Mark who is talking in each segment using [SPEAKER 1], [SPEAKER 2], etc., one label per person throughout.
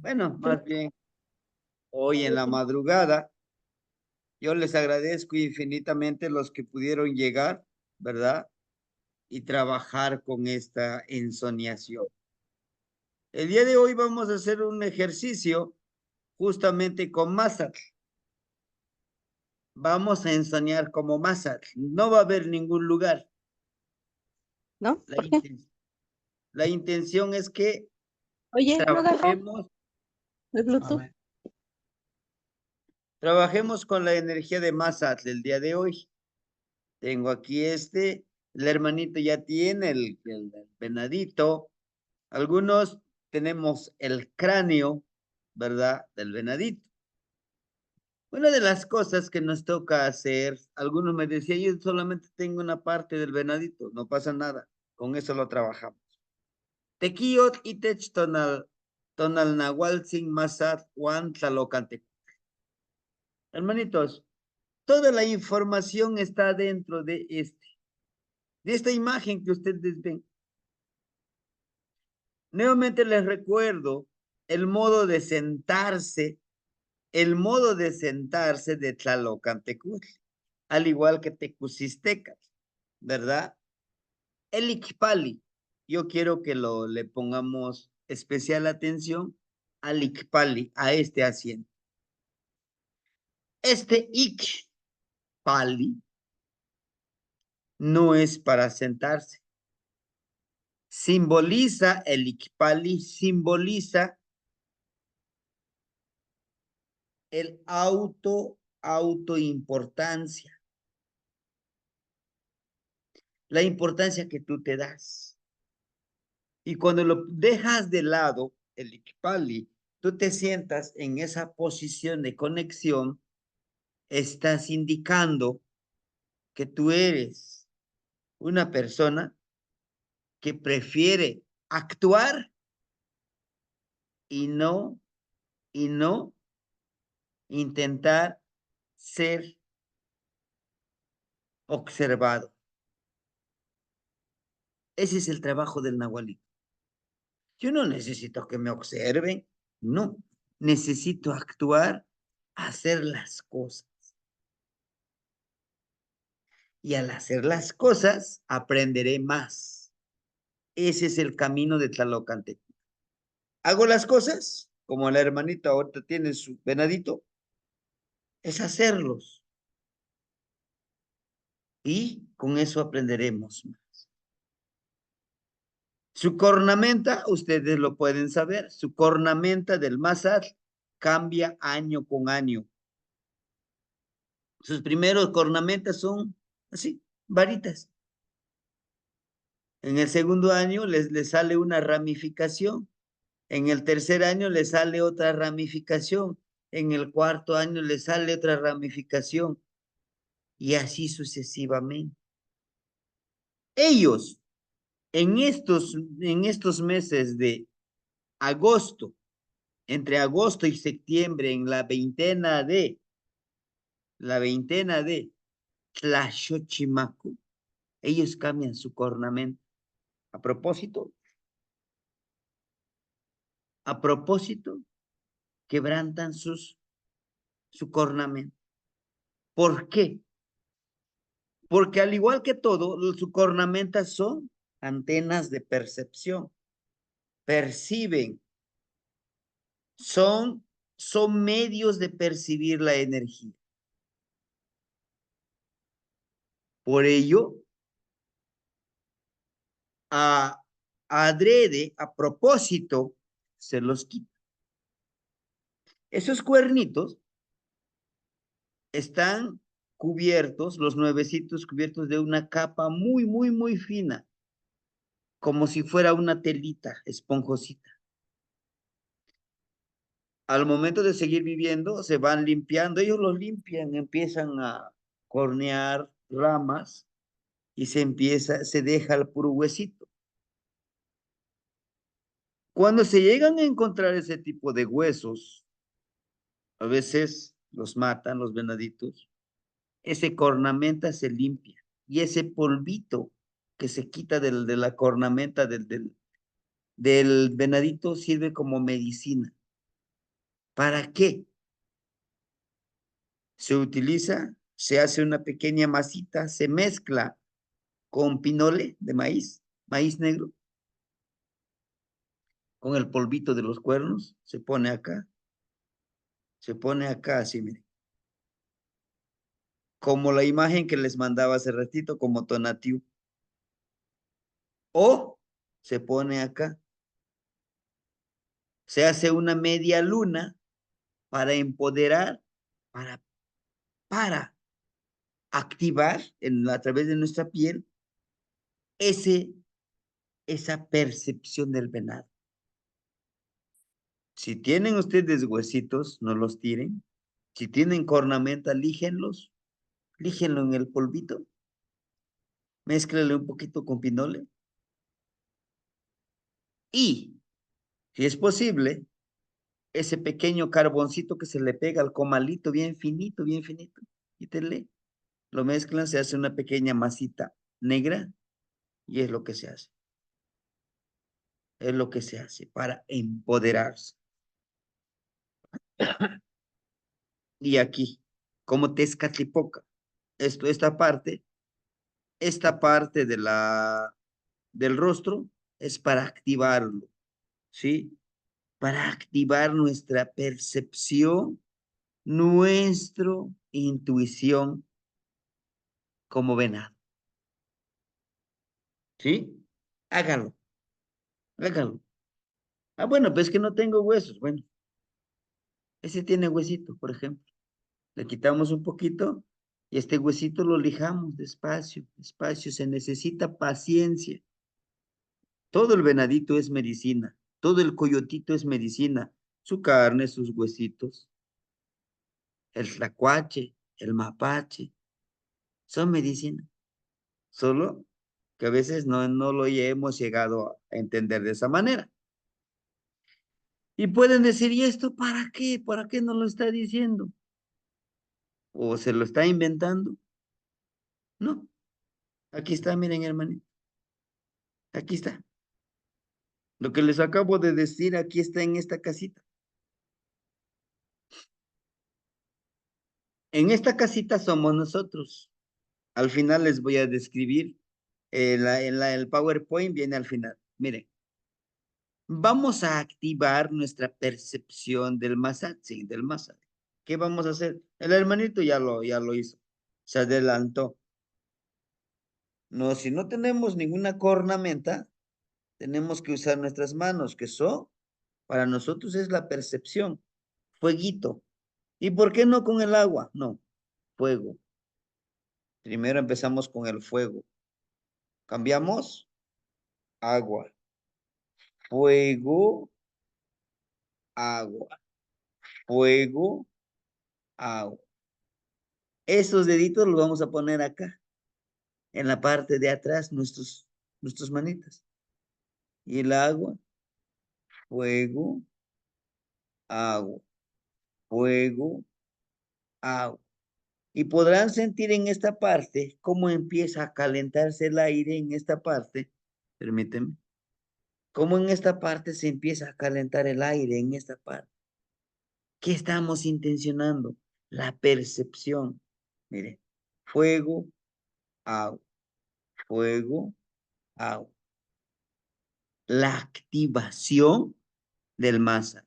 [SPEAKER 1] Bueno, más bien hoy en la madrugada, yo les agradezco infinitamente los que pudieron llegar, ¿verdad? Y trabajar con esta ensoñación. El día de hoy vamos a hacer un ejercicio justamente con Mazatl. Vamos a ensoñar como Mazatl. No va a haber ningún lugar.
[SPEAKER 2] ¿No?
[SPEAKER 1] La,
[SPEAKER 2] ¿Por qué?
[SPEAKER 1] la intención es que
[SPEAKER 2] Oye, no agarró
[SPEAKER 1] trabajemos,
[SPEAKER 2] el
[SPEAKER 1] a
[SPEAKER 2] Bluetooth.
[SPEAKER 1] ver, trabajemos con la energía de Mazatl el día de hoy. Tengo aquí el hermanito ya tiene el venadito. Algunos tenemos el cráneo, ¿verdad? Del venadito. Una de las cosas que nos toca hacer, algunos me decían, yo solamente tengo una parte del venadito, no pasa nada, con eso lo trabajamos. Tequiyot itech tonal nahualtzin masat huan tlalocante. Hermanitos, toda la información está dentro de esta imagen que ustedes ven. Nuevamente les recuerdo el modo de sentarse, el modo de sentarse de Tlalocantecutli, al igual que Tecusistecatl, ¿verdad? El Icpali, yo quiero que le pongamos especial atención al Icpali, a este asiento. Este Icpali no es para sentarse. Simboliza, el Icpali simboliza el autoimportancia, la importancia que tú te das. Y cuando lo dejas de lado, el Ikpali, tú te sientas en esa posición de conexión, estás indicando que tú eres una persona que prefiere actuar y no, y no intentar ser observado. Ese es el trabajo del Nahualito. Yo no necesito que me observen, no. Necesito actuar, hacer las cosas. Y al hacer las cosas, aprenderé más. Ese es el camino de Tlalocante. Hago las cosas, como la hermanita ahorita tiene su venadito, es hacerlos. Y con eso aprenderemos más. Su cornamenta, ustedes lo pueden saber, su cornamenta del Mazat cambia año con año. Sus primeros cornamentas son así, varitas. En el segundo año les sale una ramificación. En el tercer año le sale otra ramificación. En el cuarto año le sale otra ramificación. Y así sucesivamente. Ellos, en estos meses de agosto, entre agosto y septiembre, en la veintena de Tlaxochimacu, ellos cambian su cornamento. A propósito, quebrantan su cornamento. ¿Por qué? Porque al igual que todo, su cornamenta son antenas de percepción. Perciben, son medios de percibir la energía. Por ello, adrede, a propósito, se los quita. Esos cuernitos están cubiertos, los nuevecitos cubiertos de una capa muy, muy, muy fina, como si fuera una telita esponjosita. Al momento de seguir viviendo, se van limpiando, ellos los limpian, empiezan a cornear ramas y se deja el puro huesito. Cuando se llegan a encontrar ese tipo de huesos, a veces los matan los venaditos, ese cornamenta se limpia y ese polvito que se quita de la cornamenta del venadito sirve como medicina. ¿Para qué? Se utiliza, se hace una pequeña masita, se mezcla con pinole de maíz, maíz negro, con el polvito de los cuernos, se pone así, miren. Como la imagen que les mandaba hace ratito, como Tonatiuh. O se pone acá. Se hace una media luna para empoderar, para activar a través de nuestra piel esa percepción del venado. Si tienen ustedes huesitos, no los tiren. Si tienen cornamenta, líjenlo en el polvito, mézclale un poquito con pinole y, si es posible, ese pequeño carboncito que se le pega al comalito bien finito, quítenle, lo mezclan, se hace una pequeña masita negra y es lo que se hace. Es lo que se hace para empoderarse. Y aquí, como Tezcatlipoca, esta parte del rostro es para activarlo, ¿sí? Para activar nuestra percepción, nuestra intuición como venado, ¿sí? Hágalo, hágalo. Ah, bueno, pues que no tengo huesos. Bueno, ese tiene huesito, por ejemplo. Le quitamos un poquito y este huesito lo lijamos despacio, despacio. Se necesita paciencia. Todo el venadito es medicina. Todo el coyotito es medicina. Su carne, sus huesitos, el tlacuache, el mapache, son medicina. Solo que a veces no lo hemos llegado a entender de esa manera. Y pueden decir, ¿y esto para qué? ¿Para qué no lo está diciendo? ¿O se lo está inventando? No. Aquí está, miren, hermanito. Aquí está. Lo que les acabo de decir, aquí está en esta casita. En esta casita somos nosotros. Al final les voy a describir. El PowerPoint viene al final. Miren, vamos a activar nuestra percepción del Masat, sí, del Masat. ¿Qué vamos a hacer? El hermanito ya lo hizo. Se adelantó. No, si no tenemos ninguna cornamenta, tenemos que usar nuestras manos, que son, para nosotros es la percepción. Fueguito. ¿Y por qué no con el agua? No, fuego. Primero empezamos con el fuego. Cambiamos agua, fuego, agua, fuego, agua. Esos deditos los vamos a poner acá, en la parte de atrás, nuestras manitas. Y el agua, fuego, agua, fuego, agua. Y podrán sentir en esta parte cómo empieza a calentarse el aire en esta parte. Permíteme. Cómo en esta parte se empieza a calentar el aire en esta parte. ¿Qué estamos intencionando? La percepción. Mire, fuego, agua, fuego, agua. La activación del masa.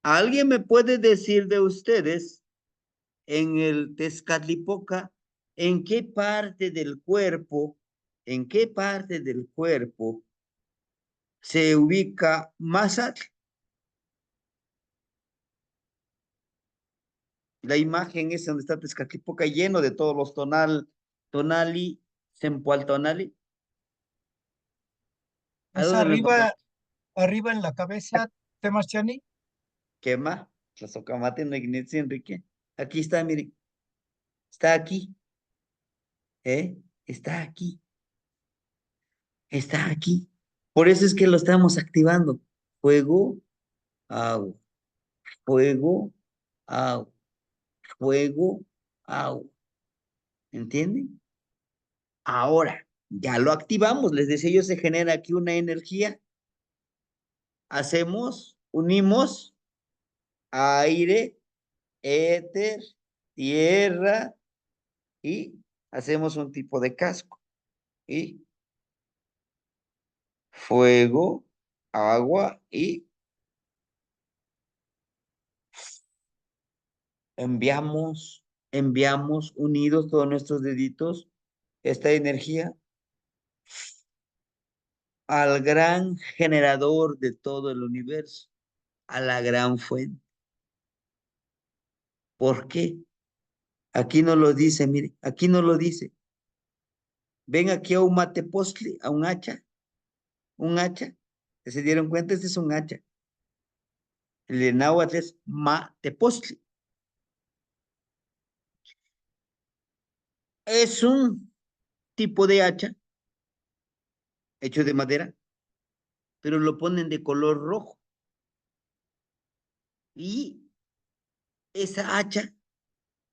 [SPEAKER 1] ¿Alguien me puede decir de ustedes en el Tezcatlipoca en qué parte del cuerpo se ubica Mazatl? La imagen es donde está Tezcatlipoca lleno de todos los tonali, sempualtonali. ¿A
[SPEAKER 3] Es
[SPEAKER 1] dónde lo encontramos?
[SPEAKER 3] arriba en la cabeza, Temachani.
[SPEAKER 1] Quema, Tlazocamate, no Ignacio Enrique. Aquí está, miren. Está aquí. ¿Eh? Está aquí. Está aquí. Por eso es que lo estamos activando. Fuego, agua. Fuego, agua. Fuego, agua. ¿Entienden? Ahora, ya lo activamos. Les decía yo, se genera aquí una energía. Unimos aire, éter, tierra y hacemos un tipo de casco. Y fuego, agua y enviamos unidos todos nuestros deditos esta energía al gran generador de todo el universo, a la gran fuente. ¿Por qué? Aquí no lo dice, mire, aquí no lo dice. Ven aquí a un matepostli, a un hacha. ¿Se dieron cuenta? Este es un hacha. El de náhuatl es matepostli. Es un tipo de hacha hecho de madera, pero lo ponen de color rojo. Y esa hacha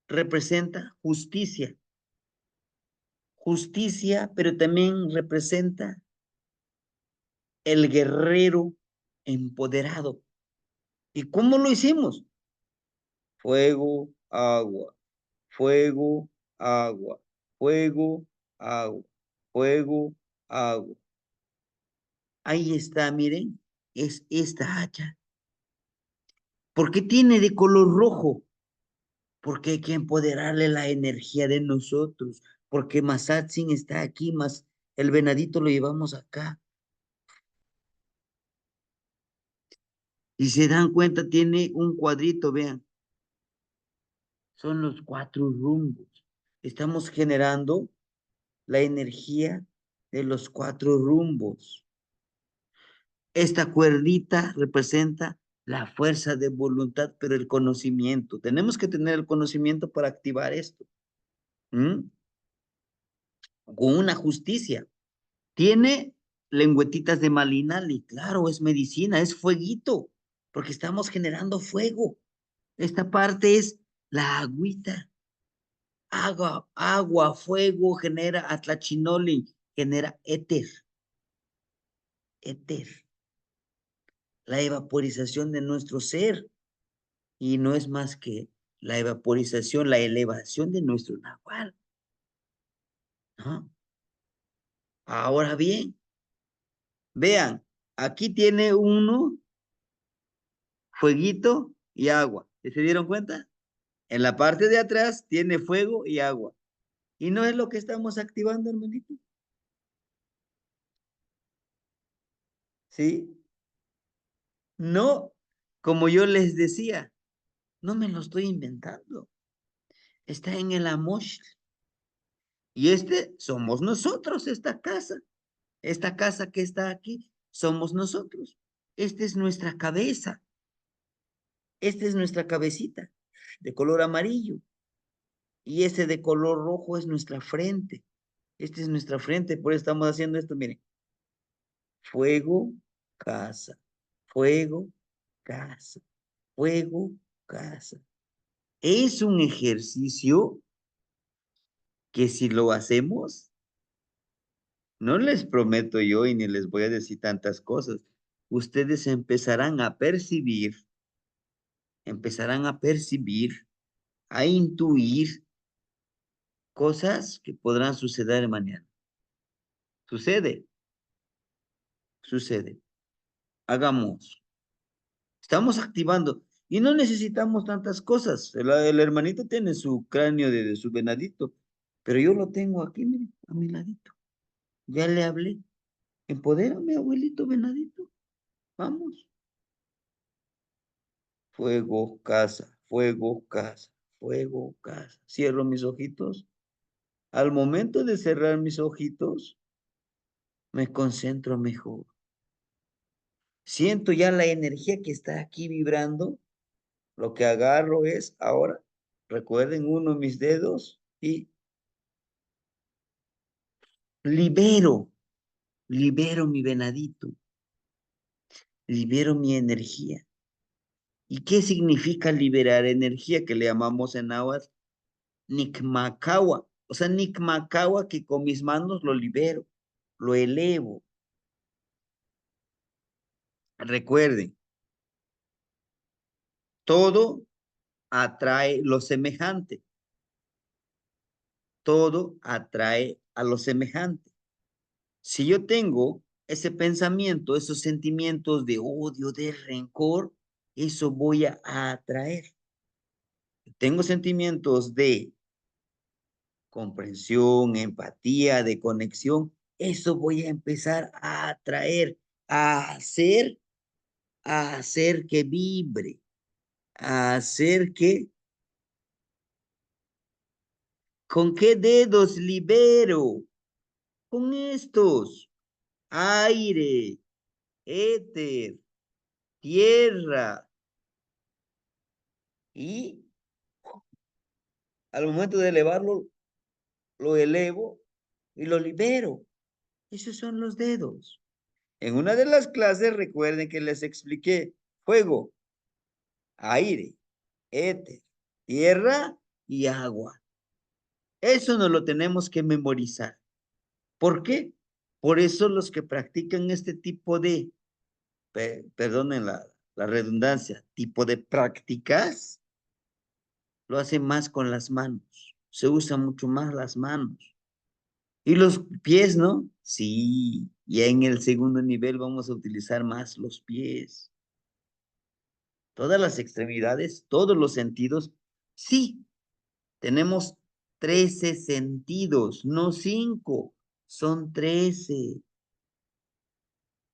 [SPEAKER 1] representa justicia. Justicia, pero también representa el guerrero empoderado. ¿Y cómo lo hicimos? Fuego, agua, fuego, agua, fuego, agua, fuego, agua. Ahí está, miren, es esta hacha. ¿Por qué tiene de color rojo? Porque hay que empoderarle la energía de nosotros. Porque Masatzin está aquí, más el venadito lo llevamos acá. Y se dan cuenta, tiene un cuadrito, vean. Son los 4 rumbos. Estamos generando la energía de los 4 rumbos. Esta cuerdita representa la fuerza de voluntad, pero el conocimiento. Tenemos que tener el conocimiento para activar esto. Con una justicia. Tiene lengüetitas de malinali. Claro, es medicina, es fueguito, porque estamos generando fuego. Esta parte es la agüita. Agua, fuego genera atlachinoli, genera éter. Éter. La evaporización de nuestro ser. Y no es más que la evaporización, la elevación de nuestro nahual. ¿No? Ahora bien, vean, aquí tiene uno, fueguito y agua. ¿Se dieron cuenta? En la parte de atrás tiene fuego y agua. Y no es lo que estamos activando, hermanito. ¿Sí? No, como yo les decía, no me lo estoy inventando. Está en el Amosh. Y este somos nosotros, esta casa. Esta casa que está aquí, somos nosotros. Esta es nuestra cabeza. Esta es nuestra cabecita de color amarillo. Y ese de color rojo es nuestra frente. Esta es nuestra frente, por eso estamos haciendo esto, miren. Fuego, casa. Fuego, casa. Fuego, casa. Es un ejercicio que si lo hacemos, no les prometo yo y ni les voy a decir tantas cosas. Ustedes empezarán a percibir, a intuir cosas que podrán suceder mañana. Sucede, sucede. Hagamos. Estamos activando y no necesitamos tantas cosas. El hermanito tiene su cráneo de su venadito, pero yo lo tengo aquí, miren, a mi ladito. Ya le hablé. Empodérame, abuelito venadito. Vamos. Fuego, casa, fuego, casa, fuego, casa. Cierro mis ojitos. Al momento de cerrar mis ojitos, me concentro mejor. Siento ya la energía que está aquí vibrando. Lo que agarro es ahora, recuerden uno de mis dedos y libero, libero mi venadito, libero mi energía. ¿Y qué significa liberar energía que le llamamos en náhuatl? Nikmakawa. O sea, Nikmakawa que con mis manos lo libero, lo elevo. Recuerden, todo atrae lo semejante. Todo atrae a lo semejante. Si yo tengo ese pensamiento, esos sentimientos de odio, de rencor, eso voy a atraer. Tengo sentimientos de comprensión, empatía, de conexión, eso voy a empezar a atraer, a hacer que vibre, a hacer que, ¿con qué dedos libero? Con estos, aire, éter, tierra, y al momento de elevarlo, lo elevo y lo libero. Esos son los dedos. En una de las clases, recuerden que les expliqué fuego, aire, éter, tierra y agua. Eso no lo tenemos que memorizar. ¿Por qué? Por eso los que practican este tipo de, perdonen la redundancia, tipo de prácticas, lo hacen más con las manos. Se usan mucho más las manos. Y los pies, ¿no? Sí, ya en el segundo nivel vamos a utilizar más los pies. Todas las extremidades, todos los sentidos. Sí, tenemos 13 sentidos, no 5, son 13.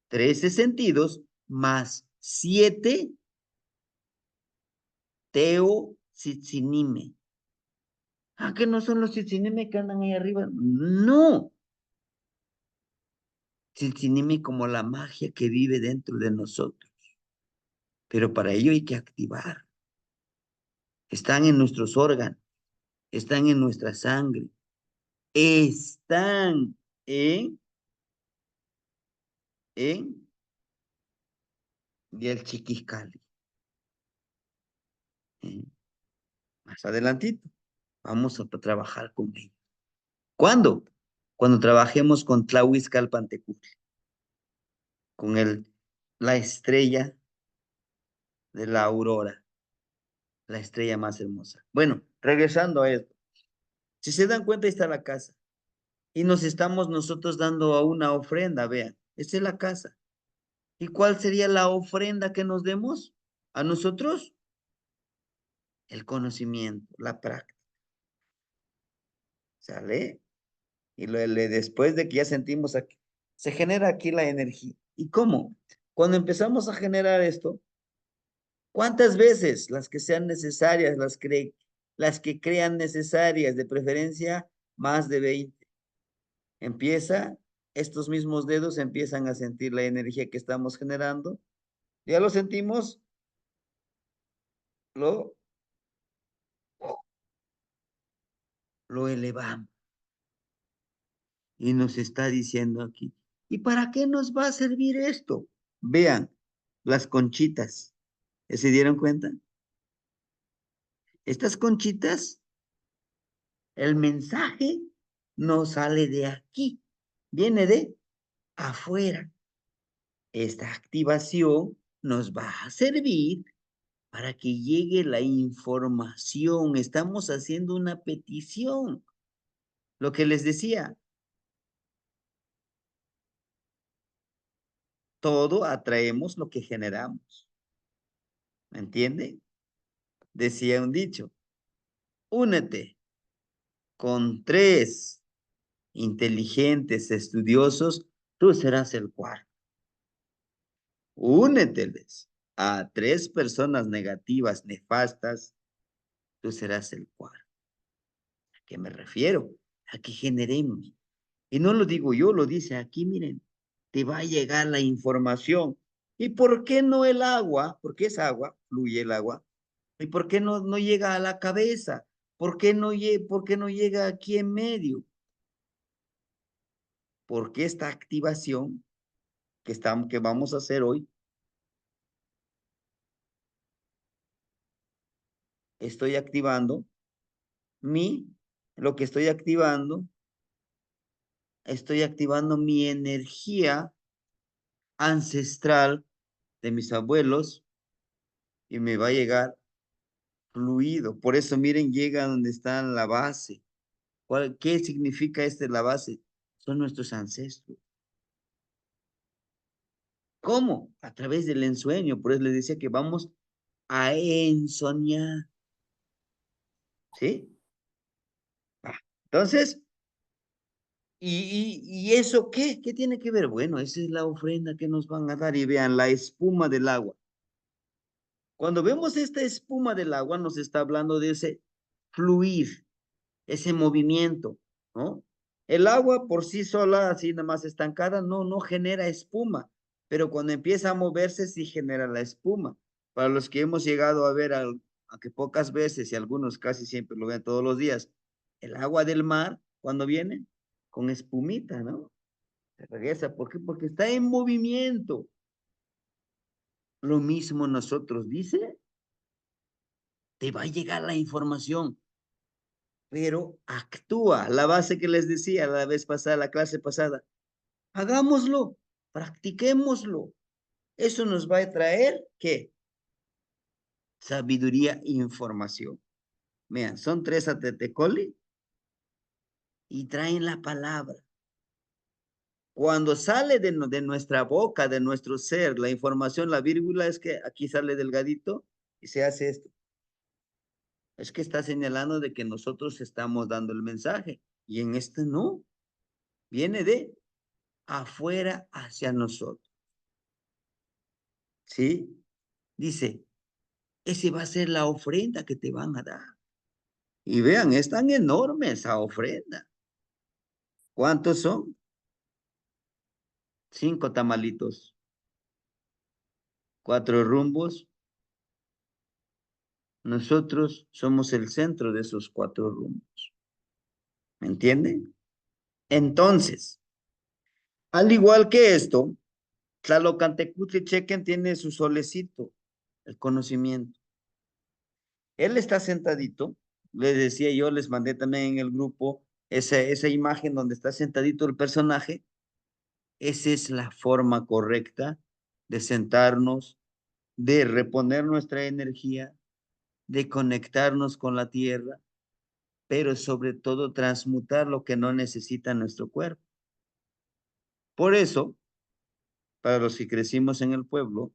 [SPEAKER 1] 13 sentidos más 7 teotzitzinime. Ah, que no son los tzitzinime que andan ahí arriba. No. Tzitzinime como la magia que vive dentro de nosotros. Pero para ello hay que activar. Están en nuestros órganos, están en nuestra sangre, están en el chiquiscali. Más adelantito, vamos a trabajar con ellos. ¿Cuándo? Cuando trabajemos con Tlahuizcalpantecutli, con la estrella de la aurora, la estrella más hermosa. Bueno, regresando a esto. Si se dan cuenta, ahí está la casa. Y nos estamos nosotros dando a una ofrenda, vean. Esta es la casa. ¿Y cuál sería la ofrenda que nos demos a nosotros? El conocimiento, la práctica. ¿Sale? Y después de que ya sentimos aquí, se genera aquí la energía. ¿Y cómo? Cuando empezamos a generar esto, ¿cuántas veces? Las que sean necesarias, las que crean necesarias, de preferencia más de 20. Empieza, estos mismos dedos empiezan a sentir la energía que estamos generando. Ya lo sentimos, lo, lo elevamos. Y nos está diciendo aquí, ¿y para qué nos va a servir esto? Vean, las conchitas. ¿Se dieron cuenta? Estas conchitas, el mensaje no sale de aquí, viene de afuera. Esta activación nos va a servir para que llegue la información. Estamos haciendo una petición. Lo que les decía, todo atraemos lo que generamos. ¿Me entiende? Decía un dicho, únete con 3 inteligentes estudiosos, tú serás el cuarto. Úneteles a 3 personas negativas, nefastas, tú serás el cuarto. ¿A qué me refiero? A que generemos. Y no lo digo yo, lo dice aquí, miren, te va a llegar la información. ¿Y por qué no el agua? Porque es agua, fluye el agua. ¿Y por qué no llega a la cabeza? ¿Por qué no llega aquí en medio? Porque esta activación que vamos a hacer hoy, estoy activando mi, lo que estoy activando mi energía ancestral de mis abuelos y me va a llegar fluido. Por eso, miren, llega donde está la base. ¿Qué significa la base? Son nuestros ancestros. ¿Cómo? A través del ensueño. Por eso les decía que vamos a ensoñar. ¿Sí? Entonces, ¿y eso qué? ¿Qué tiene que ver? Bueno, esa es la ofrenda que nos van a dar. Y vean, la espuma del agua. Cuando vemos esta espuma del agua, nos está hablando de ese fluir, ese movimiento, ¿no? El agua por sí sola, así nada más estancada, no genera espuma, pero cuando empieza a moverse, sí genera la espuma. Para los que hemos llegado a ver, aunque pocas veces y algunos casi siempre lo ven todos los días, el agua del mar, cuando viene, con espumita, ¿no? Se regresa. ¿Por qué? Porque está en movimiento. Lo mismo nosotros, dice, te va a llegar la información, pero actúa. La base que les decía la vez pasada, la clase pasada, hagámoslo, practiquémoslo. Eso nos va a traer, ¿qué? Sabiduría e información. Vean, son 3 atetecoli y traen la palabra. Cuando sale de nuestra boca, de nuestro ser, la información, la vírgula, es que aquí sale delgadito y se hace esto. Es que está señalando de que nosotros estamos dando el mensaje y en este no. Viene de afuera hacia nosotros. ¿Sí? Dice, ese va a ser la ofrenda que te van a dar. Y vean, es tan enorme esa ofrenda. ¿Cuántos son? 5 tamalitos, 4 rumbos. Nosotros somos el centro de esos 4 rumbos. ¿Me entienden? Entonces, al igual que esto, Tlalocantecutli Chequen tiene su solecito, el conocimiento. Él está sentadito, les decía yo, les mandé también en el grupo esa imagen donde está sentadito el personaje. Esa es la forma correcta de sentarnos, de reponer nuestra energía, de conectarnos con la tierra, pero sobre todo transmutar lo que no necesita nuestro cuerpo. Por eso, para los que crecimos en el pueblo,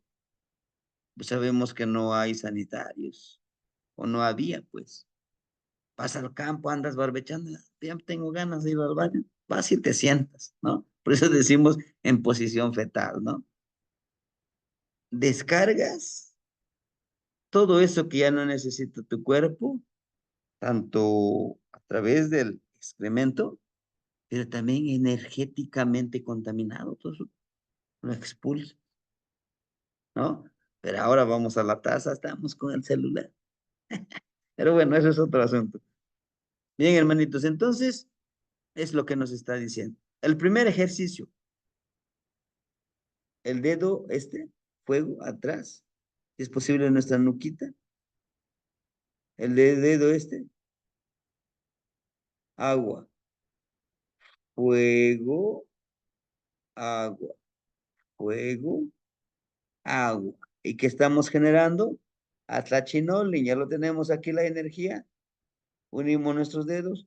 [SPEAKER 1] pues sabemos que no hay sanitarios, o no había, pues. Vas al campo, andas barbechando, ya tengo ganas de ir al baño, vas y te sientas, ¿no? Por eso decimos en posición fetal, ¿no? Descargas todo eso que ya no necesita tu cuerpo, tanto a través del excremento, pero también energéticamente contaminado, todo eso lo expulsa, ¿no? Pero ahora vamos a la taza, estamos con el celular. Pero bueno, eso es otro asunto. Bien, hermanitos, entonces es lo que nos está diciendo. El primer ejercicio, el dedo fuego atrás, si es posible en nuestra nuquita, el dedo agua, fuego, agua, fuego, agua. ¿Y qué estamos generando? Atlachinolin, ya lo tenemos aquí la energía, unimos nuestros dedos.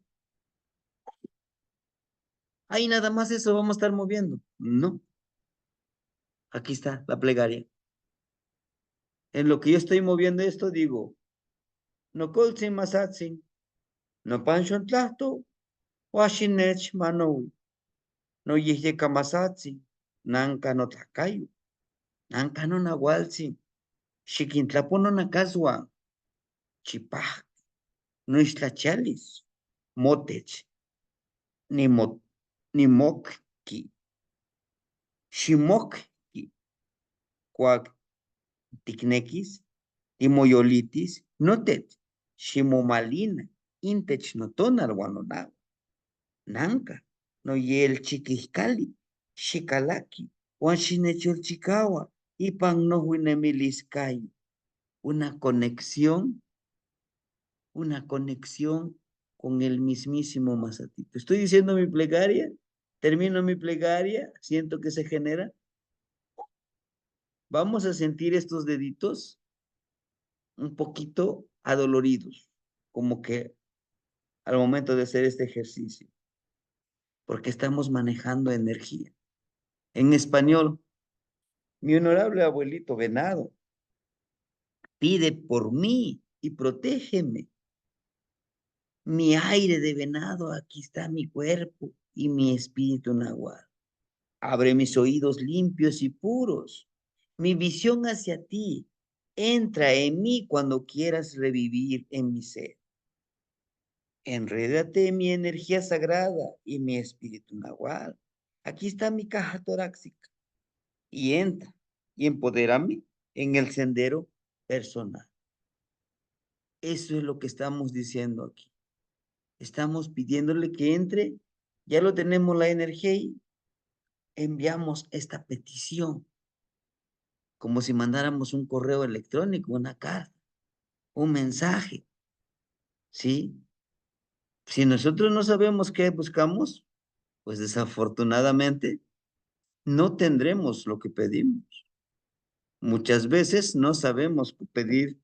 [SPEAKER 1] Ahí nada más eso vamos a estar moviendo. No, aquí está la plegaria. En lo que yo estoy moviendo esto, digo, no colzin masatsin, no panchon tlahto, washinech manowi. No yeye kamasatsi, nanka no takayo, nanka no nahualsi, xiquintlapo no nakaswa, chipaj, no islachalis, motech, ni mokki, ximokki, cuac ticnequis, timoyolitis, notet, ximomalina, intech no tonal guanonago, nanka, no yel chiquiscali, xicalaki, Juan Chinecholchicawa, Ipan no Huinemiliscayo. Una conexión con el mismísimo Mazatito. Estoy diciendo mi plegaria, termino mi plegaria, siento que se genera. Vamos a sentir estos deditos un poquito adoloridos, como que al momento de hacer este ejercicio, porque estamos manejando energía. En español, mi honorable abuelito Venado pide por mí y protégeme. Mi aire de venado, aquí está mi cuerpo y mi espíritu nahual. Abre mis oídos limpios y puros, mi visión hacia ti. Entra en mí cuando quieras revivir en mi ser. Enrédate en mi energía sagrada y mi espíritu nahual. Aquí está mi caja torácica. Y entra y empodérame en el sendero personal. Eso es lo que estamos diciendo aquí. Estamos pidiéndole que entre, ya lo tenemos la energía y enviamos esta petición, como si mandáramos un correo electrónico, una carta, un mensaje, ¿sí? Si nosotros no sabemos qué buscamos, pues desafortunadamente no tendremos lo que pedimos. Muchas veces no sabemos pedir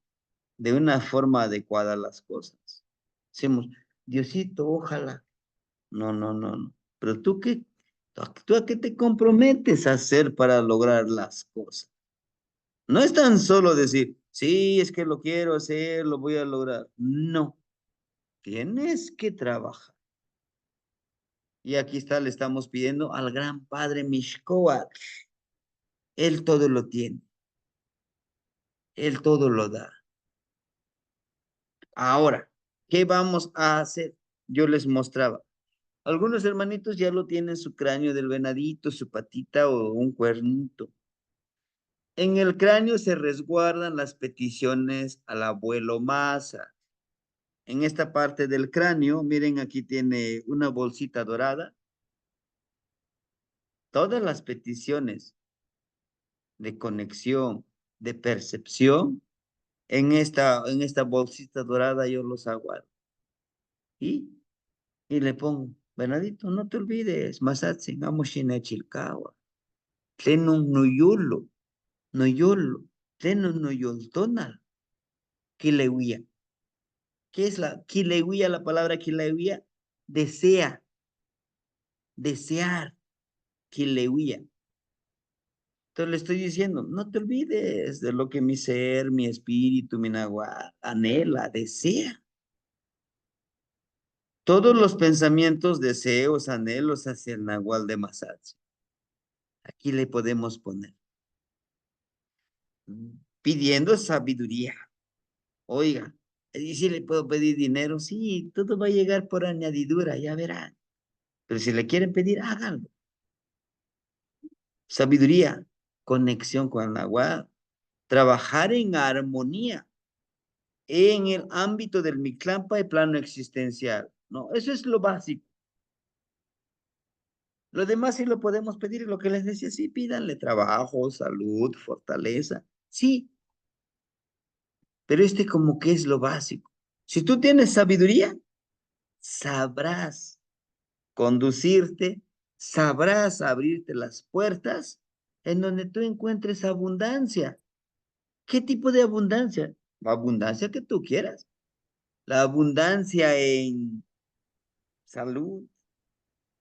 [SPEAKER 1] de una forma adecuada las cosas. Decimos, Diosito, ojalá. No, no, no, no. Pero tú a qué te comprometes a hacer para lograr las cosas. No es tan solo decir, sí, es que lo quiero hacer, lo voy a lograr. No, tienes que trabajar. Y aquí está, le estamos pidiendo al gran padre Mishkoach. Él todo lo tiene. Él todo lo da. Ahora, ¿qué vamos a hacer? Yo les mostraba. Algunos hermanitos ya lo tienen su cráneo del venadito, su patita o un cuernito. En el cráneo se resguardan las peticiones al abuelo Masa. En esta parte del cráneo, miren, aquí tiene una bolsita dorada. Todas las peticiones de conexión, de percepción, en esta bolsita dorada yo los aguardo. Y, y le pongo, venadito, no te olvides, Masatzen, Amoshina Chilkawa, Tlenun Nuyulo, Noyolo, Tlenun Noyoltonal, Kilewia. ¿Qué es la Kilewia? La palabra Kilewia, desea, desear, Kilewia. Entonces le estoy diciendo, no te olvides de lo que mi ser, mi espíritu, mi nahuatl anhela, desea. Todos los pensamientos, deseos, anhelos hacia el nahual de Masatsu. Aquí le podemos poner. Pidiendo sabiduría. Oiga, ¿y si le puedo pedir dinero? Sí, todo va a llegar por añadidura, ya verán. Pero si le quieren pedir, háganlo. Sabiduría, conexión con el nahual. Trabajar en armonía en el ámbito del Mictlampa y plano existencial. No, eso es lo básico. Lo demás sí lo podemos pedir, lo que les decía, sí, pídanle trabajo, salud, fortaleza, sí, pero este como que es lo básico. Si tú tienes sabiduría, sabrás conducirte, sabrás abrirte las puertas en donde tú encuentres abundancia. ¿Qué tipo de abundancia? La abundancia que tú quieras. La abundancia en salud,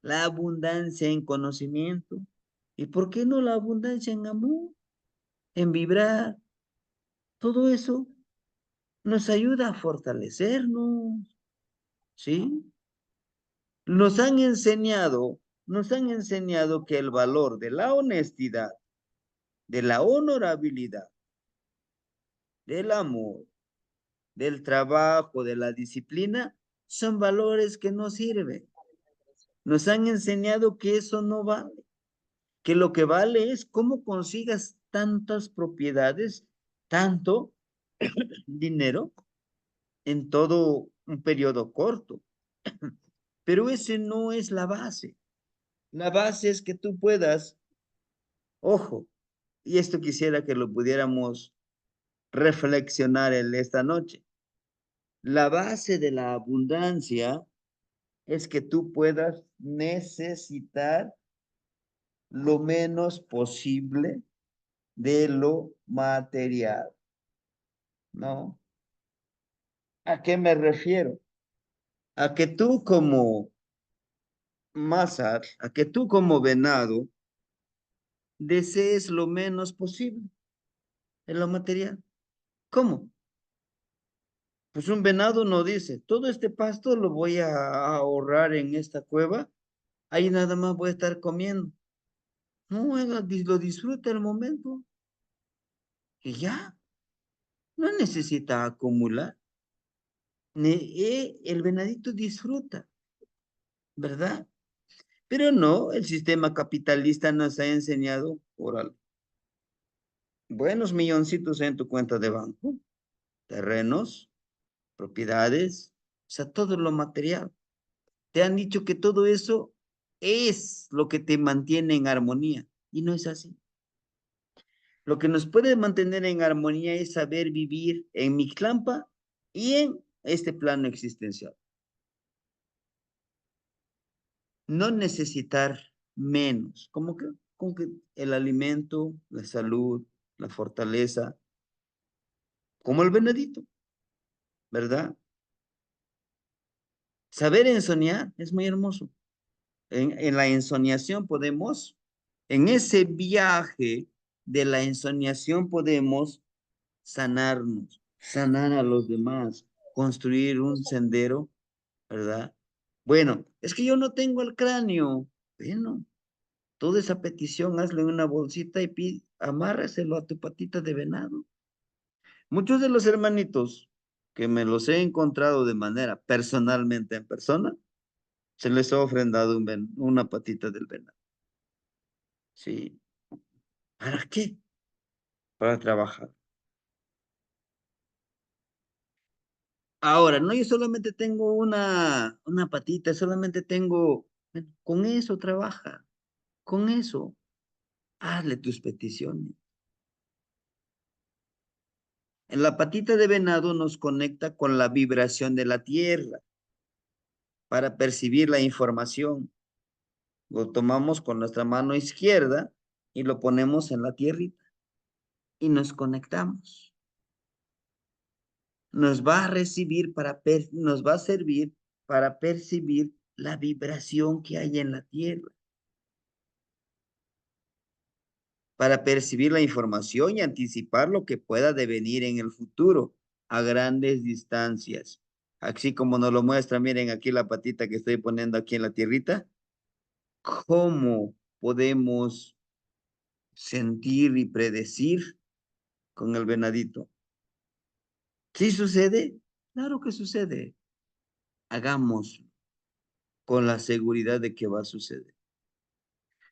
[SPEAKER 1] la abundancia en conocimiento. ¿Y por qué no la abundancia en amor, en vibrar? Todo eso nos ayuda a fortalecernos, ¿sí? Nos han enseñado que el valor de la honestidad, de la honorabilidad, del amor, del trabajo, de la disciplina, son valores que no sirven. Nos han enseñado que eso no vale, que lo que vale es cómo consigas tantas propiedades, tanto dinero en todo un periodo corto. Pero ese no es la base. La base es que tú puedas, ojo, y esto quisiera que lo pudiéramos reflexionar en esta noche. La base de la abundancia es que tú puedas necesitar lo menos posible de lo material. No. ¿A qué me refiero? A que tú como Mazar, a que tú como venado desees lo menos posible en lo material. ¿Cómo? Pues un venado no dice, todo este pasto lo voy a ahorrar en esta cueva, ahí nada más voy a estar comiendo. No, él lo disfruta el momento y ya, no necesita acumular. El venadito disfruta, ¿verdad? Pero no, el sistema capitalista nos ha enseñado, órale, buenos milloncitos en tu cuenta de banco, terrenos, propiedades, o sea, todo lo material. Te han dicho que todo eso es lo que te mantiene en armonía y no es así. Lo que nos puede mantener en armonía es saber vivir en Mixlampa y en este plano existencial. No necesitar menos, como que el alimento, la salud, la fortaleza, como el venadito, ¿verdad? Saber ensoñar es muy hermoso. En la ensoñación podemos, en ese viaje de la ensoñación podemos sanarnos, sanar a los demás, construir un sendero, ¿verdad? Bueno, es que yo no tengo el cráneo. Bueno, toda esa petición hazle en una bolsita y amárraselo a tu patita de venado. Muchos de los hermanitos que me los he encontrado de manera personalmente en persona, se les ha ofrendado una patita del venado. Sí. ¿Para qué? Para trabajar. Ahora, no, yo solamente tengo una patita, solamente tengo, bueno, con eso trabaja, con eso, hazle tus peticiones. En la patita de venado nos conecta con la vibración de la tierra para percibir la información. Lo tomamos con nuestra mano izquierda y lo ponemos en la tierrita y nos conectamos. Nos va a nos va a servir para percibir la vibración que hay en la tierra, para percibir la información y anticipar lo que pueda devenir en el futuro a grandes distancias. Así como nos lo muestra, miren aquí la patita que estoy poniendo aquí en la tierrita, cómo podemos sentir y predecir con el venadito. ¿Sí sucede? Claro que sucede. Hagamos con la seguridad de que va a suceder.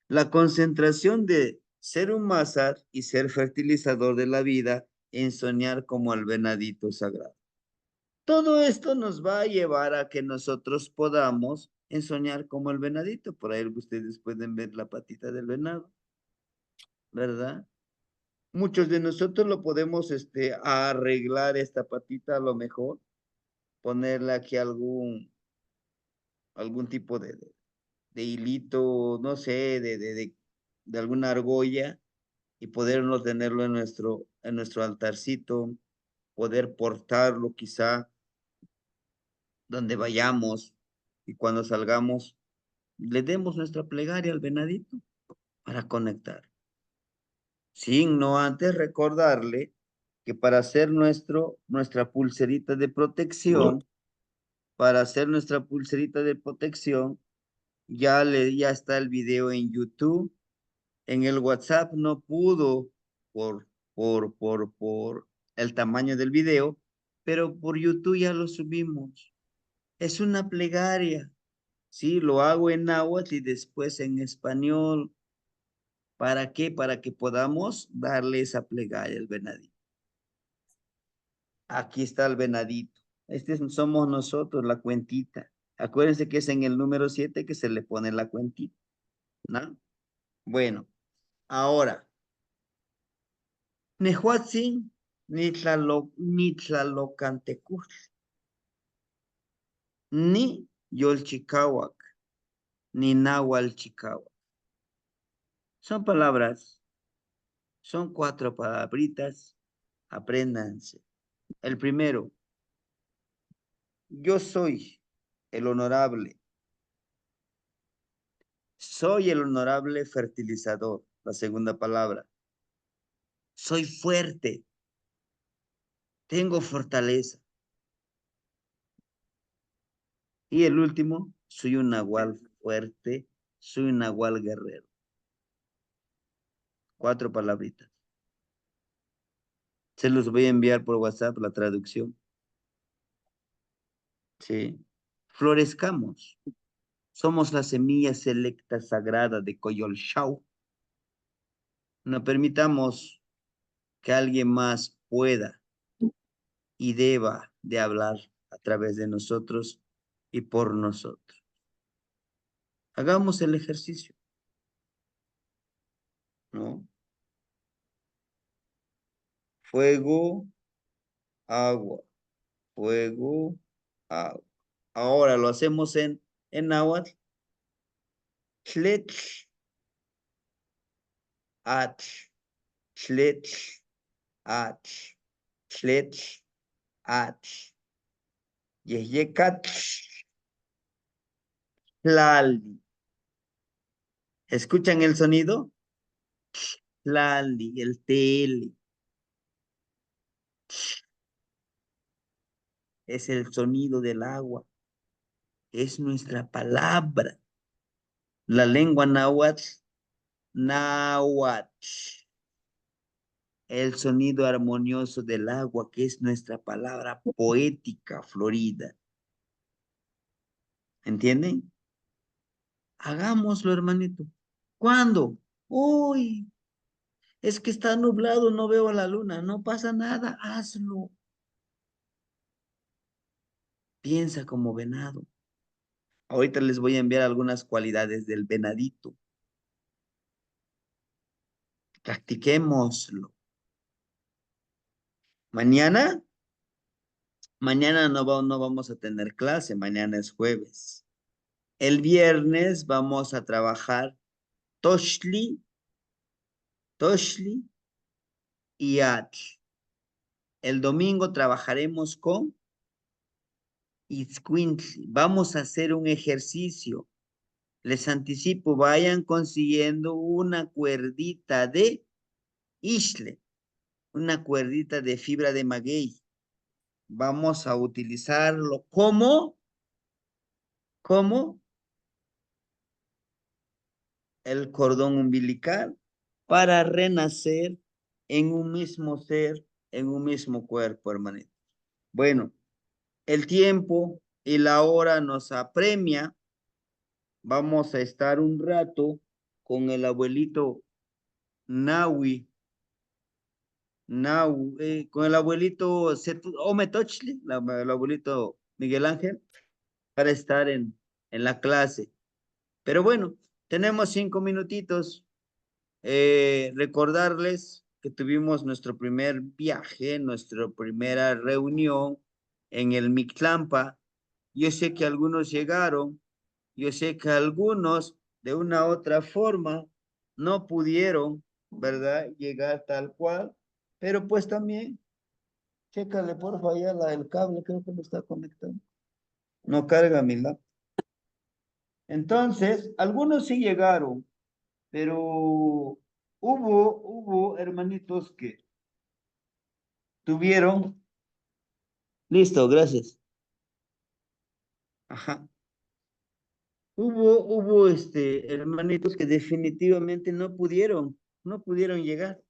[SPEAKER 1] La concentración de ser un mazar y ser fertilizador de la vida en soñar como el venadito sagrado. Todo esto nos va a llevar a que nosotros podamos ensoñar como el venadito. Por ahí ustedes pueden ver la patita del venado, ¿verdad? Muchos de nosotros lo podemos arreglar esta patita a lo mejor, ponerle aquí algún tipo de hilito, no sé, de alguna argolla y podernos tenerlo en nuestro altarcito, poder portarlo quizá donde vayamos y cuando salgamos le demos nuestra plegaria al venadito para conectar. Sin no antes recordarle que para hacer nuestra pulserita de protección, para hacer nuestra pulserita de protección, ya está el video en YouTube. En el WhatsApp no pudo por, por el tamaño del video, pero por YouTube ya lo subimos. Es una plegaria. Sí, lo hago en náhuatl y después en español. ¿Para qué? Para que podamos darle esa plegaria al venadito. Aquí está el venadito. Somos nosotros, la cuentita. Acuérdense que es en el número 7 que se le pone la cuentita, ¿no? Bueno, ahora, Nehuatzin, Nitlalocantecutl, ni Yolchicahuac, ni Nahualchicahuac. Son palabras, son 4 palabritas, apréndanse. El primero, yo soy el honorable. Soy el honorable fertilizador. La segunda palabra. Soy fuerte. Tengo fortaleza. Y el último, soy un nahual fuerte. Soy un nahual guerrero. 4 palabritas. Se los voy a enviar por WhatsApp la traducción. Sí. Florezcamos. Somos la semilla selecta sagrada de Coyolxau. No permitamos que alguien más pueda y deba de hablar a través de nosotros y por nosotros. Hagamos el ejercicio, ¿no? Fuego, agua, fuego, agua. Ahora lo hacemos en náhuatl. Tletl, atl, tletl, atl, tletl, atl. Yeyecatl, tlali. ¿Escuchan el sonido? Tlali, el TL. Es el sonido del agua. Es nuestra palabra. La lengua náhuatl, náhuatl. El sonido armonioso del agua, que es nuestra palabra poética, florida. ¿Entienden? Hagámoslo, hermanito. ¿Cuándo? Hoy. Es que está nublado, no veo la luna. No pasa nada, hazlo. Piensa como venado. Ahorita les voy a enviar algunas cualidades del venadito. Practiquémoslo. Mañana no vamos a tener clase, mañana es jueves. El viernes vamos a trabajar Toshli, Toshli y Atl. El domingo trabajaremos con Itzcuintli. Vamos a hacer un ejercicio. Les anticipo, vayan consiguiendo una cuerdita de Ishle, una cuerdita de fibra de maguey. Vamos a utilizarlo como el cordón umbilical para renacer en un mismo ser, en un mismo cuerpo, hermanito. Bueno, el tiempo y la hora nos apremia. Vamos a estar un rato con el abuelito Nahui, con el abuelito Ometochli, el abuelito Miguel Ángel, para estar en la clase. Pero bueno, tenemos 5 minutitos. Recordarles que tuvimos nuestro primer viaje, nuestra primera reunión en el Mictlampa. Yo sé que algunos llegaron, yo sé que algunos de una u otra forma no pudieron, ¿verdad? Llegar tal cual, pero pues también, chécale porfa allá el cable, creo que no está conectado. No carga mi laptop. Entonces, algunos sí llegaron, pero hubo hermanitos que tuvieron. Listo, gracias. Ajá. Hubo hermanitos que definitivamente no pudieron llegar.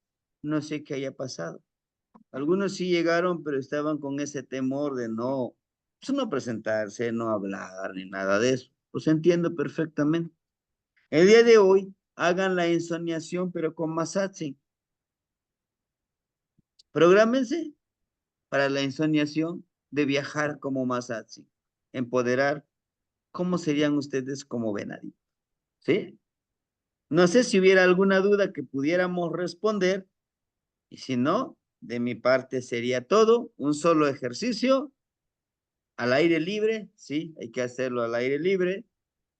[SPEAKER 1] No sé qué haya pasado. Algunos sí llegaron, pero estaban con ese temor de pues no presentarse, no hablar, ni nada de eso. Pues entiendo perfectamente. El día de hoy, hagan la ensoñación, pero con Masatsi. Prográmense para la ensoñación de viajar como Masatsi. Empoderar. ¿Cómo serían ustedes como venadito? ¿Sí? No sé si hubiera alguna duda que pudiéramos responder, y si no, de mi parte sería todo, un solo ejercicio al aire libre, sí, hay que hacerlo al aire libre.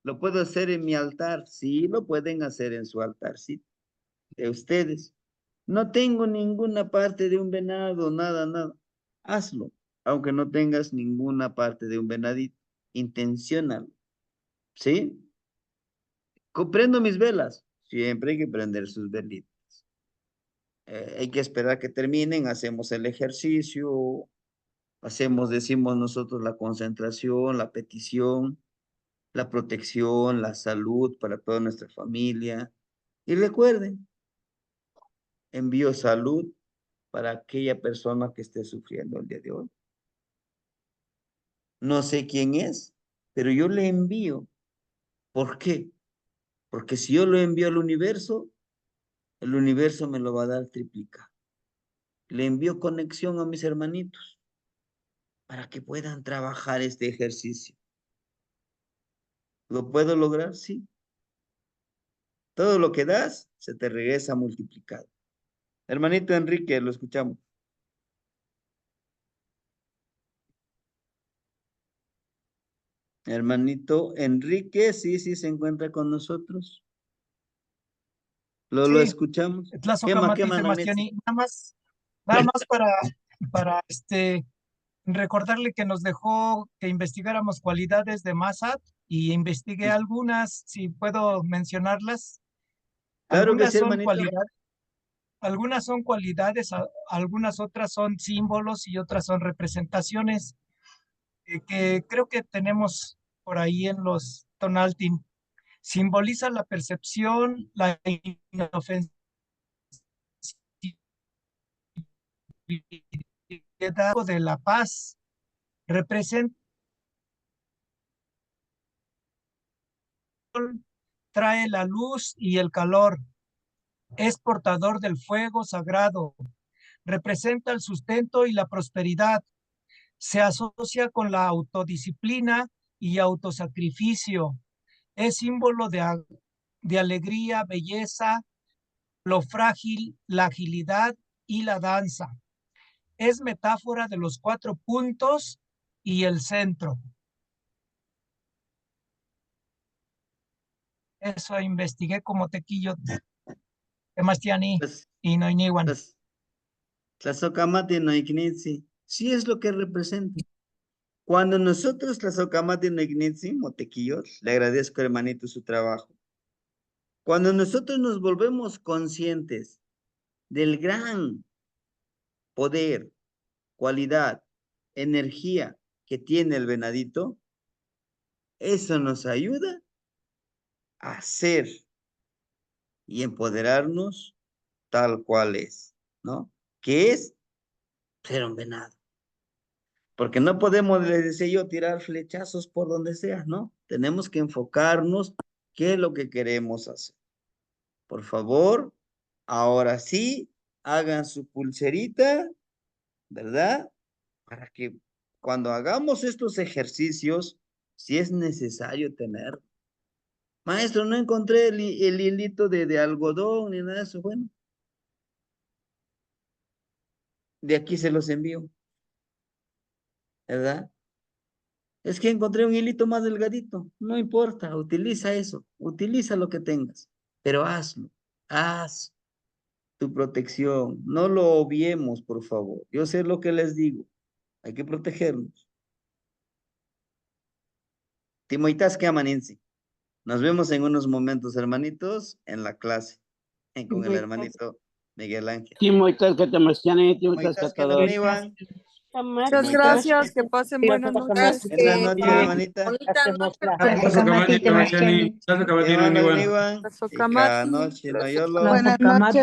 [SPEAKER 1] ¿Lo puedo hacer en mi altar? Sí, lo pueden hacer en su altar, sí, de ustedes. No tengo ninguna parte de un venado, nada, nada. hazlo, aunque no tengas ninguna parte de un venadito, intenciónalo, ¿sí? Prendo mis velas, siempre hay que prender sus velitas. Hay que esperar que terminen, hacemos el ejercicio, decimos nosotros la concentración, la petición, la protección, la salud para toda nuestra familia. Y recuerden, envío salud para aquella persona que esté sufriendo el día de hoy. No sé quién es, pero yo le envío. ¿Por qué? Porque si yo lo envío al universo, el universo me lo va a dar triplicado. Le envío conexión a mis hermanitos para que puedan trabajar este ejercicio. ¿Lo puedo lograr? Sí. Todo lo que das se te regresa multiplicado. Hermanito Enrique, lo escuchamos. Hermanito Enrique, sí, se encuentra con nosotros. Lo
[SPEAKER 3] Sí,
[SPEAKER 1] escuchamos.
[SPEAKER 3] Tlazocamati,
[SPEAKER 1] ¿Qué más,
[SPEAKER 3] Temastiani. Nada más para recordarle que nos dejó que investigáramos cualidades de Massad y investigué algunas, si puedo mencionarlas.
[SPEAKER 1] Claro que sí, hermanito.
[SPEAKER 3] Algunas son cualidades, algunas otras son símbolos y otras son representaciones que creo que tenemos por ahí en los Tonaltin. Simboliza la percepción, la inofensividad de la paz. Representa, trae la luz y el calor. Es portador del fuego sagrado. Representa el sustento y la prosperidad. Se asocia con la autodisciplina y autosacrificio. Es símbolo de alegría, belleza, lo frágil, la agilidad y la danza. Es metáfora de los 4 puntos y el centro. Eso investigué como tequillo, Temastiani y Noiniwan.
[SPEAKER 1] Tlazocamati Noiknitzi, sí es lo que representa. Cuando nosotros Tlazocamati Noiknitzi, Motequillos, le agradezco hermanito su trabajo. Cuando nosotros nos volvemos conscientes del gran poder, cualidad, energía que tiene el venadito, eso nos ayuda a ser y empoderarnos tal cual es, ¿no? Que es ser un venado. Porque no podemos, les decía yo, tirar flechazos por donde sea, ¿no? Tenemos que enfocarnos qué es lo que queremos hacer. Por favor, ahora sí, hagan su pulserita, ¿verdad? Para que cuando hagamos estos ejercicios, si es necesario tener. Maestro, no encontré el hilito de algodón ni nada de eso. Bueno, de aquí se los envío, ¿verdad? Es que encontré un hilito más delgadito. No importa, utiliza eso. Utiliza lo que tengas. Pero hazlo. Haz tu protección. No lo obviemos, por favor. Yo sé lo que les digo. Hay que protegernos. Timoitas que amanense. Nos vemos en unos momentos, hermanitos, en la clase. Con el hermanito Miguel Ángel.
[SPEAKER 4] Timoitas que Temastiani,
[SPEAKER 1] Timoitas que
[SPEAKER 4] todos.
[SPEAKER 2] Muchas gracias, que pasen buenas noches.
[SPEAKER 1] Buenas noches, hermanita.
[SPEAKER 2] Tlazocamati,
[SPEAKER 1] Buenas noches, no yo lo.
[SPEAKER 2] Buenas noches.